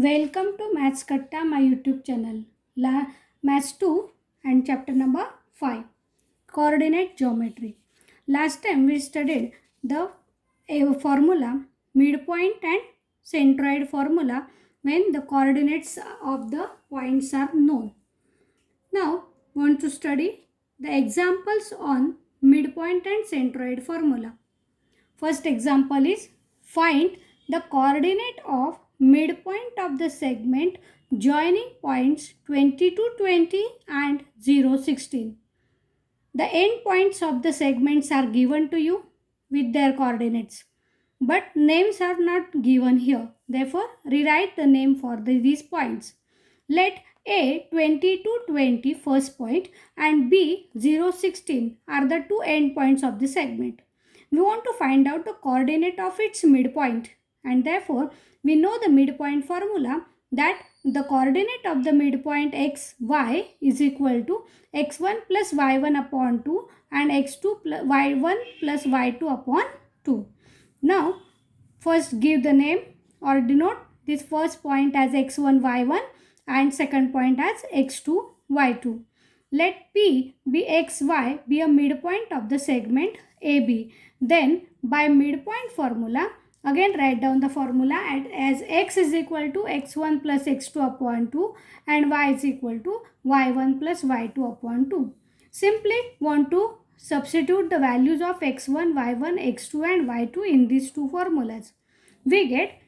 Welcome to Maths Katta, my YouTube channel. Maths 2 and chapter number 5, Coordinate Geometry. Last time we studied the formula, midpoint and centroid formula when the coordinates of the points are known. Now, want to study the examples on midpoint and centroid formula. First example is find the coordinate of midpoint of the segment joining points 20 to 20 and 0, 16. The endpoints of the segments are given to you with their coordinates, but names are not given here. Therefore, rewrite the name for these points. Let A 20 to 20 first point and B 0, 16 are the two endpoints of the segment. We want to find out the coordinate of its midpoint, and therefore we know the midpoint formula that the coordinate of the midpoint xy is equal to x1 plus y1 upon 2 and x2 plus y1 plus y2 upon 2. Now first give the name or denote this first point as x1 y1 and second point as x2 y2. Let P be xy be a midpoint of the segment AB. Then by midpoint formula, again write down the formula as x is equal to x1 plus x2 upon 2 and y is equal to y1 plus y2 upon 2. Simply want to substitute the values of x1, y1, x2 and y2 in these two formulas. We get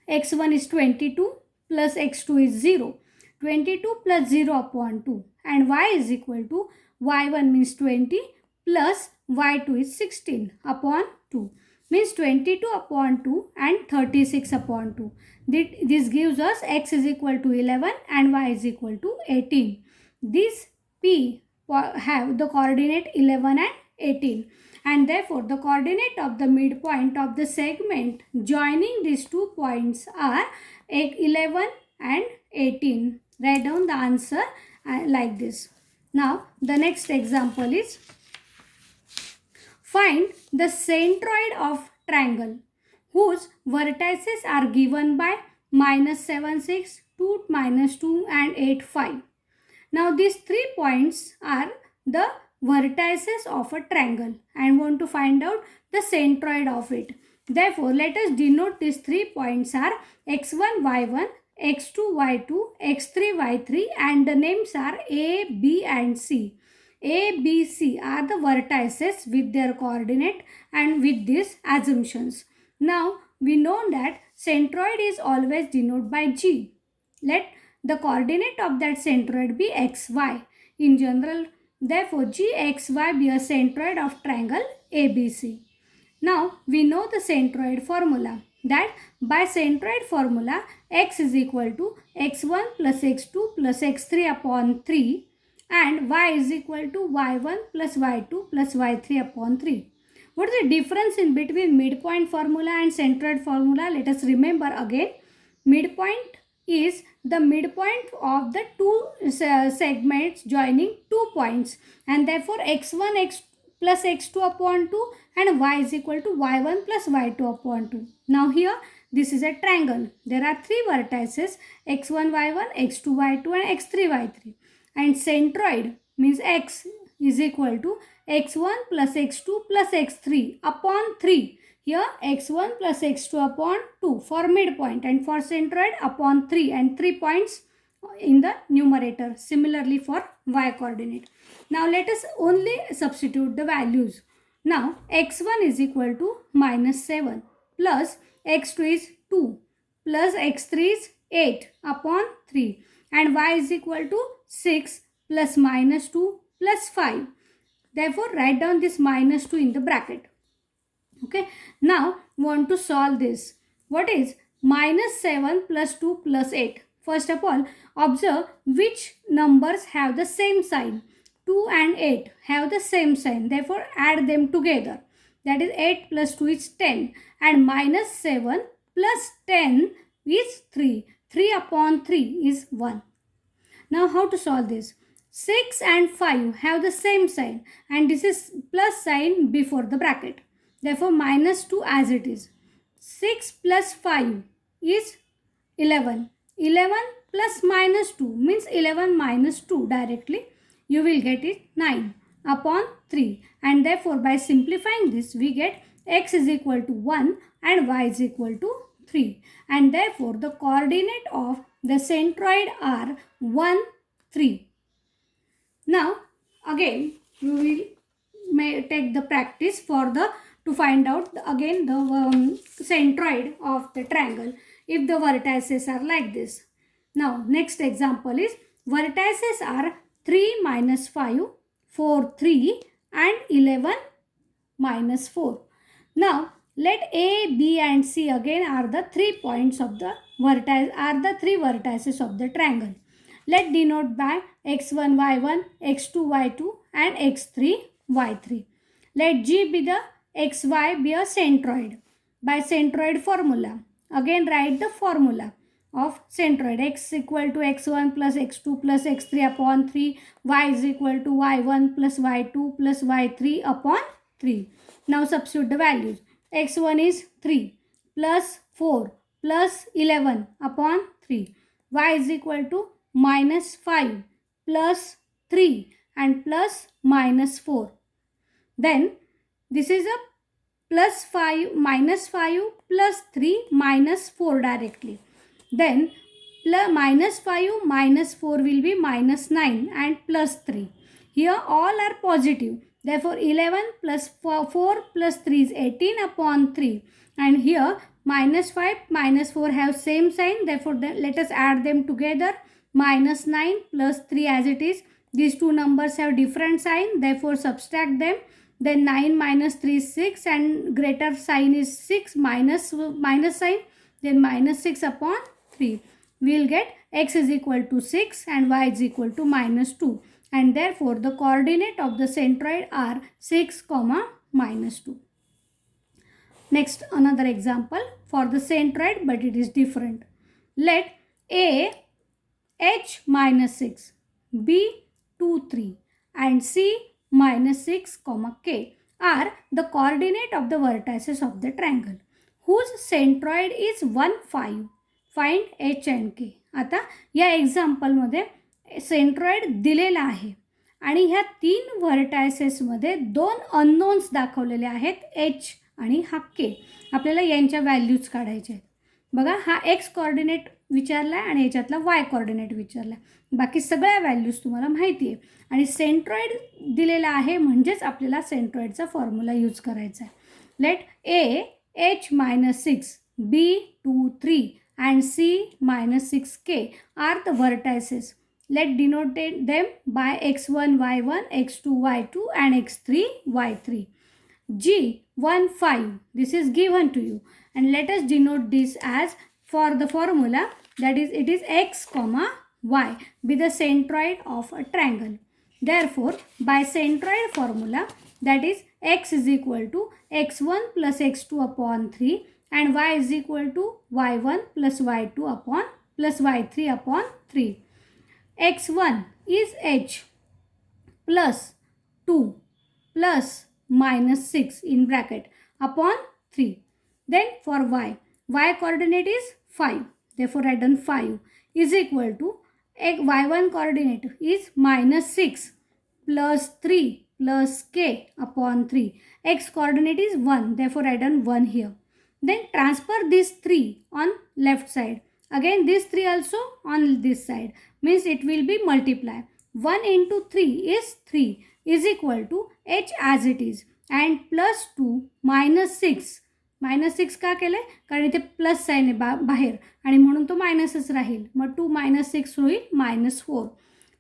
x1 is 22 plus x2 is 0. 22 plus 0 upon 2 and y is equal to y1 means 20 plus y2 is 16 upon 2 means 22 upon 2 and 36 upon 2. This gives us x is equal to 11 and y is equal to 18. These P have the coordinate 11 and 18, and therefore the coordinate of the midpoint of the segment joining these 2 points are 11 and 18. Write down the answer like this. Now the next example is find the centroid of triangle whose vertices are given by -7, 6, 2, -2 and 8, 5. Now these 3 points are the vertices of a triangle and want to find out the centroid of it. Therefore, let us denote these 3 points are x1, y1, x2, y2, x3, y3 and the names are A, B and C. A, B, C are the vertices with their coordinate and with these assumptions. Now, we know that centroid is always denoted by G. Let the coordinate of that centroid be xy. In general, therefore, gxy be a centroid of triangle ABC. Now, we know the centroid formula that by centroid formula x is equal to x1 plus x2 plus x3 upon 3 and y is equal to y1 plus y2 plus y3 upon 3. What is the difference in between midpoint formula and centroid formula? Let us remember again. Midpoint is the midpoint of the two segments joining 2 points and therefore x1 x plus x2 upon 2 and y is equal to y1 plus y2 upon 2. Now here this is a triangle. There are 3 vertices x1 y1, x2 y2 and x3 y3. And centroid means x is equal to x1 plus x2 plus x3 upon 3. Here x1 plus x2 upon 2 for midpoint and for centroid upon 3 and 3 points in the numerator. Similarly for y coordinate. Now let us only substitute the values. Now x1 is equal to -7 plus x2 is 2 plus x3 is 8 upon 3 and y is equal to 6 plus -2 plus 5. Therefore, write down this -2 in the bracket. Okay. Now, want to solve this. What is -7 plus 2 plus 8? First of all, observe which numbers have the same sign. 2 and 8 have the same sign. Therefore, add them together. That is 8 plus 2 is 10 and -7 plus 10 is 3. 3 upon 3 is 1. Now how to solve this? 6 and 5 have the same sign and this is plus sign before the bracket. Therefore -2 as it is. 6 plus 5 is 11. 11 plus minus 2 means 11 minus 2 directly. You will get it 9 upon 3. And therefore by simplifying this we get x is equal to 1 and y is equal to 3. And therefore the coordinate of the centroid are 1, 3. Now again we will take the practice for the to find out again the centroid of the triangle if the vertices are like this. Now next example is vertices are 3 minus 5, 4, 3 and 11 minus 4. Now let A, B and C again are the 3 points of the vertex, are the 3 vertices of the triangle. Let denote by x1, y1, x2, y2 and x3, y3. Let G be the xy be a centroid by centroid formula. Again write the formula of centroid. X equal to x1 plus x2 plus x3 upon 3. Y is equal to y1 plus y2 plus y3 upon 3. Now substitute the values. X1 is 3 plus 4 plus 11 upon 3. Y is equal to minus 5 plus 3 and plus minus 4. Then this is a plus 5 minus 5 plus 3 minus 4 directly. Then plus minus 5 minus 4 will be minus 9 and plus 3. Here all are positive. Therefore 11 plus 4 plus 3 is 18 upon 3. And here minus 5 minus 4 have same sign. Therefore let us add them together. Minus 9 plus 3 as it is. These two numbers have different sign. Therefore subtract them. Then 9 minus 3 is 6 and greater sign is 6 minus sign. Then minus 6 upon 3. We will get x is equal to 6 and y is equal to minus 2. And therefore the coordinate of the centroid are 6, minus 2. Next another example for the centroid, but it is different. Let A h minus 6, B 2, 3 and C minus 6, k are the coordinate of the vertices of the triangle whose centroid is 1, 5. Find h and k. आता या एक्झाम्पलमध्ये centroid दिलेला आहे आणि ह्या 3 व्हर्टायसेसमध्ये 2 unknowns दाखवलेले आहेत H आणि हा के. आपल्याला यांच्या व्हॅल्यूज काढायच्या आहेत. बघा हा एक्स कोऑर्डिनेट विचारला आहे आणि याच्यातला वाय कोऑर्डिनेट विचारला आहे. बाकी सगळ्या व्हॅल्यूज तुम्हाला माहिती आहे आणि सेंट्रॉइड दिलेला आहे म्हणजेच आपल्याला सेंट्रॉइडचा फॉर्म्युला यूज करायचा आहे. Let A H minus 6, B 2, 3 and C minus 6k are the vertices. Let denote them by x1, y1, x2, y2 and x3, y3. G 1, 5. This is given to you and let us denote this as for the formula that is it is x, y be the centroid of a triangle. Therefore by centroid formula that is x is equal to x1 plus x2 upon 3 and y is equal to y1 plus y2 upon plus y3 upon 3. x1 is h plus 2 plus minus 6 in bracket upon 3. Then for y coordinate is 5. Therefore I done 5 is equal to y1 coordinate is minus 6 plus 3 plus k upon 3. X coordinate is 1. Therefore I done 1 here. Then transfer these 3 on left side. Again this 3 also on this side. Means it will be multiply. 1 into 3 is 3 is equal to h as it is. And plus 2 minus 6. Minus 6 का केले? कारण इथे plus sign आहे बाहेर आणि म्हणून तो मायनसच राहील. मग 2 minus 6 होईल minus 4.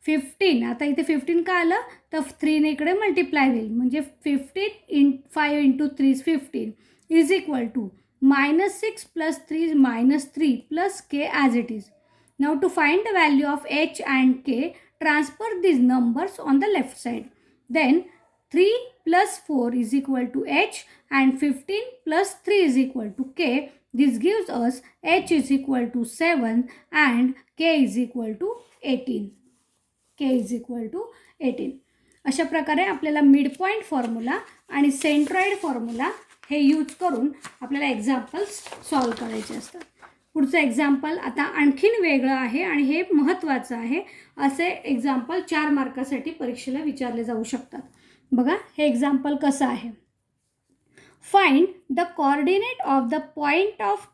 15. आता इथे 15 का आलं तर 3 ने इकडे मल्टिप्लाय होईल. म्हणजे 15 5 into 3 is 15 is equal to minus 6 plus 3 is minus 3 plus k as it is. Now to find the value of h and k, transfer these numbers on the left side. Then 3 plus 4 is equal to h and 15 plus 3 is equal to k. This gives us h is equal to 7 and k is equal to 18. k is equal to 18. अशा प्रकारे आपल्याला midpoint formula आणि centroid formula हे use करून आपल्याला examples solve करायचे असतात. पुढचं example आता आणखीन वेगळं आहे आणि हे महत्त्वाचं आहे. असे एक्झाम्पल 4 मार्कासाठी परीक्षेला विचारले जाऊ शकतात. बघा हे एक्झाम्पल कसं आहे. Find the coordinate of the point of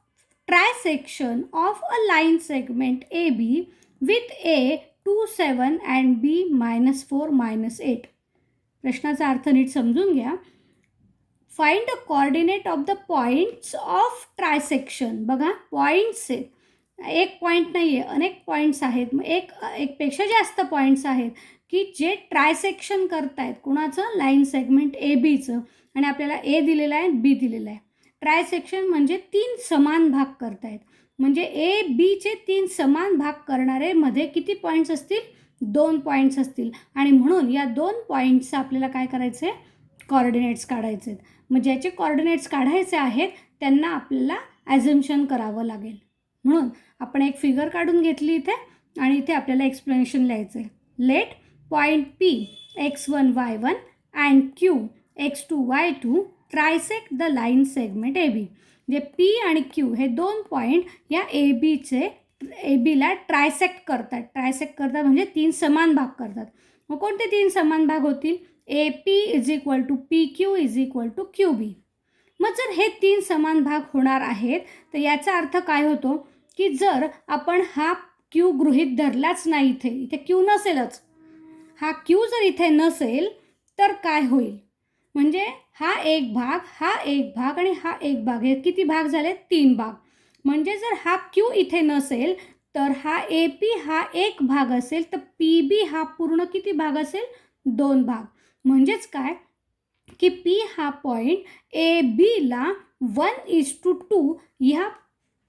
trisection of a line segment A B with A 2, 7 and B -4, -8. प्रश्नाचा अर्थ नीट समजून घ्या. Find the coordinate of the points of trisection. बघा पॉइंट्स आहेत, एक पॉईंट नाही आहे, अनेक पॉईंट्स आहेत. मग एकपेक्षा जास्त पॉईंट्स आहेत की जे ट्रायसेक्शन करतायत कुणाचं, लाईन सेगमेंट ए बीचं. आणि आपल्याला ए दिलेला आहे, बी दिलेला आहे. ट्रायसेक्शन म्हणजे 3 समान भाग करतायत. म्हणजे ए बीचे 3 समान भाग करणारे मध्ये किती पॉईंट्स असतील, 2 पॉईंट्स असतील. आणि म्हणून या 2 पॉईंट्सचं आपल्याला काय करायचं आहे, कॉर्डिनेट्स काढायचे आहेत. मग ज्याचे कॉर्डिनेट्स काढायचे आहेत त्यांना आपल्याला ॲझम्पशन करावं लागेल. म्हणून आपण एक फिगर काढून घेतली इथे आणि इथे आपल्याला एक्सप्लेनेशन लिहायचं आहे. Let point P x1 y1 and Q x2 y2 trisect the line segment A B. जे पी आणि क्यू हे 2 पॉईंट या ए बीला ट्रायसेक्ट करतात. ट्रायसेक्ट करतात म्हणजे 3 समान भाग करतात. मग कोणते 3 समान भाग होतील, A P is equal to P Q is equal to Q B. मग जर हे 3 समान भाग होणार आहेत तर याचा अर्थ काय होतो की जर आपण हा क्यू गृहीत धरलाच नाही, इथे क्यू नसेलच, हा क्यू जर इथे नसेल तर काय होईल, म्हणजे हा एक भाग आणि हा एक भाग, हे किती भाग झाले, 3 भाग. म्हणजे जर हा क्यू इथे नसेल तर हा ए पी हा एक भाग असेल तर पी बी हा पूर्ण किती भाग असेल, 2 भाग. म्हणजेच काय की पी हा पॉईंट ए बीला 1:2 ह्या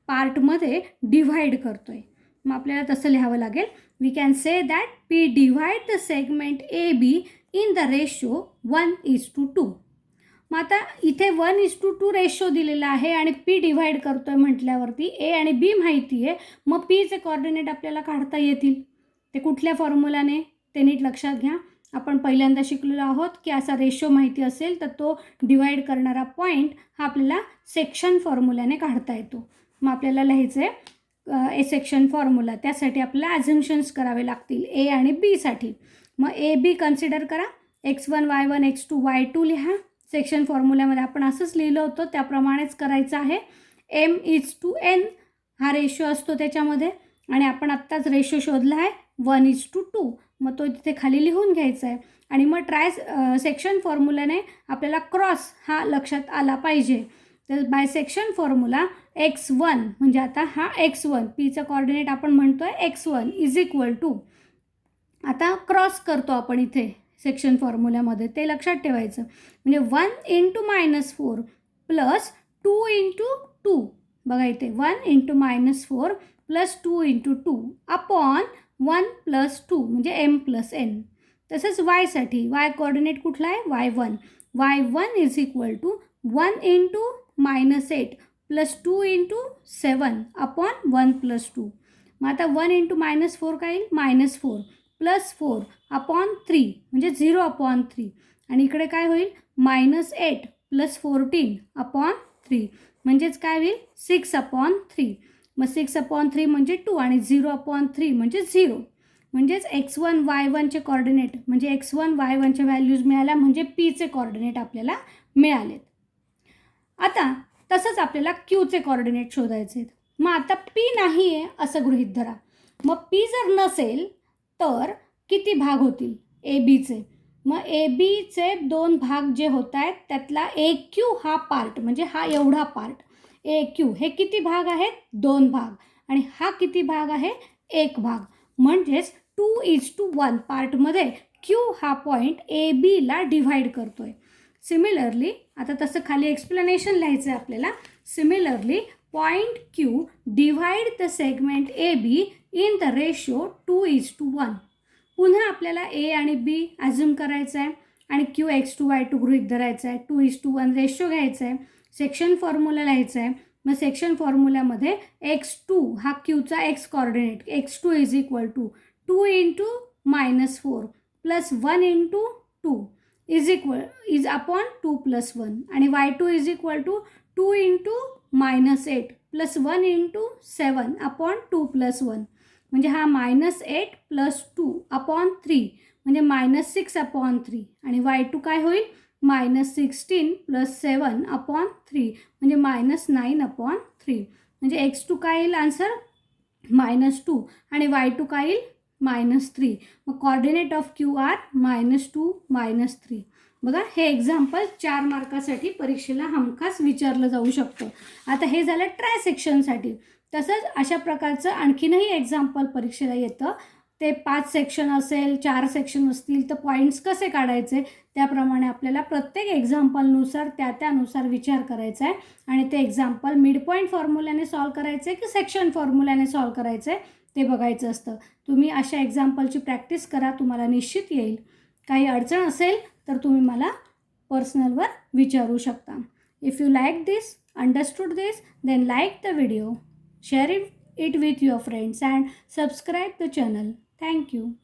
पार्टमध्ये डिव्हाइड करतोय. मग आपल्याला तसं लिहावं लागेल. We can say that P divide the segment A B in the ratio 1:2. मग आता इथे 1:2 रेशो दिलेला आहे आणि पी डिव्हाइड करतोय म्हटल्यावरती ए आणि बी माहिती आहे. मग पीचे कॉर्डिनेट आपल्याला काढता येतील. ते कुठल्या फॉर्म्युलाने, ते नीट लक्षात घ्या. आपण पहिल्यांदा शिकलेलो आहोत की असा रेशो माहिती असेल तर तो डिवाइड करणारा पॉईंट हा आपल्याला सेक्शन फॉर्म्युल्याने काढता येतो. मग आपल्याला लिहायचं आहे ए सेक्शन फॉर्म्युला. त्यासाठी आपल्याला ॲझम्पशन्स करावे लागतील ए आणि बीसाठी. मग ए बी कन्सिडर करा, x1 y1 x2 y2 लिहा. सेक्शन फॉर्म्युल्यामध्ये आपण असंच लिहिलं होतं त्याप्रमाणेच करायचं आहे. m:n हा रेशो असतो त्याच्यामध्ये आणि आपण आत्ताच रेशो शोधला आहे 1:2. मग तो तिथे खाली लिहून घ्यायचा आहे. आणि मग सेक्शन फॉर्म्युल्याने आपल्याला क्रॉस हा लक्षात आला पाहिजे. तर बाय सेक्शन फॉर्म्युला x1 म्हणजे आता हा x1 पीचा कॉर्डिनेट आपण म्हणतो आहे x1 इज इक्वल टू, आता क्रॉस करतो आपण इथे सेक्शन फॉर्म्युल्यामध्ये, ते लक्षात ठेवायचं. म्हणजे 1 × -4 प्लस 2 × 2. बघा इथे 1 × -4 प्लस 2 × 2 अपॉन 1 + 2 म्हणजे m + n. तसंच वायसाठी वाय कॉर्डिनेट कुठला आहे, y1. y1 is equal to 1 × -8 plus 2 × 7 upon 1 + 2. मग आता 1 × -4 काय येईल, -4 प्लस 4 अपॉन 3 म्हणजे 0/3. आणि इकडे काय होईल, -8 प्लस 14 अपॉन 3 म्हणजेच काय होईल 6/3. मग 6/3 म्हणजे 2 आणि 0/3 म्हणजे 0. म्हणजेच x1 y1चे कॉर्डिनेट म्हणजे x1 y1च्या व्हॅल्यूज मिळाल्या म्हणजे पीचे कॉर्डिनेट आपल्याला मिळालेत. आता तसंच आपल्याला क्यूचे कॉर्डिनेट शोधायचे आहेत. मग आता पी नाही आहे असं गृहीत धरा. मग पी जर नसेल तर किती भाग होतील ए बीचे. मग ए बीचे 2 भाग जे होत आहेत त्यातला ए क्यू हा पार्ट म्हणजे हा एवढा पार्ट ए क्यू हे किती भाग आहेत, 2 भाग. आणि हा किती भाग आहे, 1 भाग. म्हणजेच 2:1 पार्टमध्ये क्यू हा पॉईंट ए बीला डिव्हाइड करतोय. सिमिलरली आता तसं खाली एक्सप्लेनेशन लिहायचं आहे आपल्याला. Similarly point Q divide the segment A B in the ratio 2:1. पुन्हा आपल्याला ए आणि बी ॲझ्युम करायचं आहे आणि क्यू x2 y2 गृहीत धरायचं आहे. 2:1 रेशो घ्यायचा आहे. सेक्शन फॉर्म्युला लिहायचं आहे. मग सेक्शन फॉर्म्युल्यामध्ये x2 हा क्यूचा x coordinate x2 is equal to 2 × -4 plus 1 × 2 is upon 2 + 1 आणि y2 is equal to 2 × -8 plus 1 into 7 upon 2 plus 1 म्हणजे हा -8 प्लस 2 अपॉन 3 म्हणजे -6 अपॉन 3 आणि y2 काय होईल -16 प्लस 7 अपॉन 3 म्हणजे -9 अपॉन 3 म्हणजे x2 काय येईल आन्सर -2 आणि y2 काय येईल -3. मग कॉर्डिनेट ऑफ क्यू आर -2 -3. बघा हे एक्झाम्पल 4 मार्कासाठी परीक्षेला हमखास विचारलं जाऊ शकतं. आता हे झालं ट्राय सेक्शनसाठी. तसंच अशा प्रकारचं आणखीनही एक्झाम्पल परीक्षेला येतं. ते 5 सेक्शन असेल 4 सेक्शन असतील तर पॉईंट्स कसे काढायचे त्याप्रमाणे आपल्याला प्रत्येक एक्झाम्पलनुसार त्यानुसार विचार करायचा आहे आणि ते एक्झाम्पल मिड पॉईंट फॉर्म्युल्याने सॉल्व करायचे की सेक्शन फॉर्म्युल्याने सॉल्व करायचे ते बघायचं असतं. तुम्ही अशा एक्झाम्पलची प्रॅक्टिस करा, तुम्हाला निश्चित येईल. काही अडचण असेल तर तुम्ही मला पर्सनलवर विचारू शकता. If you like this, understood this, then like the video, share it with your friends and subscribe the channel. Thank you.